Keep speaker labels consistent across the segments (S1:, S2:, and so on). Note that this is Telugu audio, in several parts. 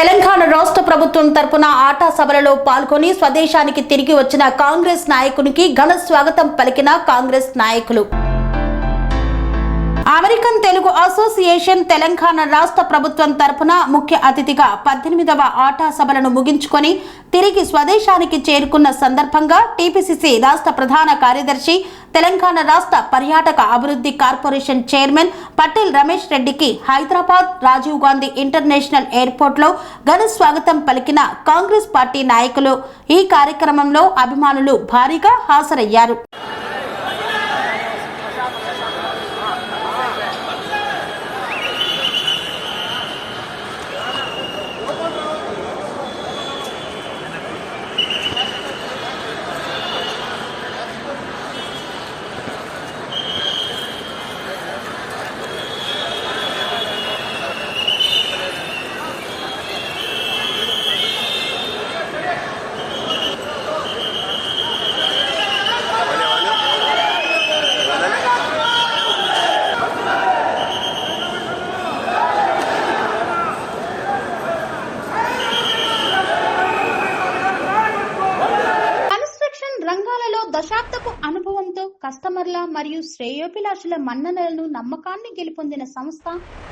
S1: తెలంగాణ రాష్ట్ర ప్రభుత్వం తరపున ఆటా సభలలో పాల్గొని స్వదేశానికి తిరిగి వచ్చిన కాంగ్రెస్ నాయకునికి ఘన స్వాగతం పలికిన కాంగ్రెస్ నాయకులు. అమెరికన్ తెలుగు అసోసియేషన్ తెలంగాణ రాష్ట్ర ప్రభుత్వం తరపున ముఖ్య అతిథిగా 18వ ఆటా సభలను ముగించుకొని తిరిగి స్వదేశానికి చేరుకున్న సందర్భంగా టీపీసీసీ రాష్ట్ర ప్రధాన కార్యదర్శి, తెలంగాణ రాష్ట్ర పర్యాటక అభివృద్ధి కార్పొరేషన్ చైర్మన్ పటేల్ రమేష్ రెడ్డికి హైదరాబాద్ రాజీవ్ గాంధీ ఇంటర్నేషనల్ ఎయిర్పోర్ట్ లో ఘన స్వాగతం పలికిన కాంగ్రెస్ పార్టీ నాయకులు. ఈ కార్యక్రమంలో అభిమానులు భారీగా హాజరయ్యారు.
S2: రంగాలలో దశాబ్దపు అనుభవంతో కస్టమర్ల మరియు శ్రేయోభిలాషుల మన్ననలను నమ్మకాన్ని గెలుపొందిన సంస్థ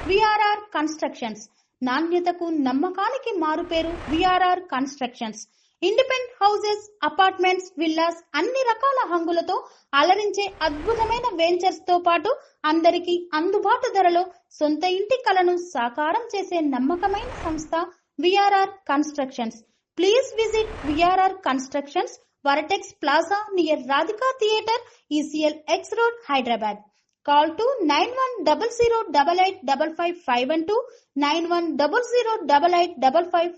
S2: విఆర్ఆర్ కన్స్ట్రక్షన్స్. నాణ్యతకు నమ్మకానికి మారుపేరు VRR constructions. Independent houses, apartments, villas అన్ని రకాల హంగులతో అలరించే అద్భుతమైన వెంచర్స్ తో పాటు అందరికీ అందుబాటు ధరలో సొంత ఇంటి కలను సాకారం చేసే నమ్మకమైన సంస్థ VRR constructions. Please visit VRR constructions, Varatex Plaza near Radhika Theatre, ECL X Road, Hyderabad. Call to 9100885551 91008855.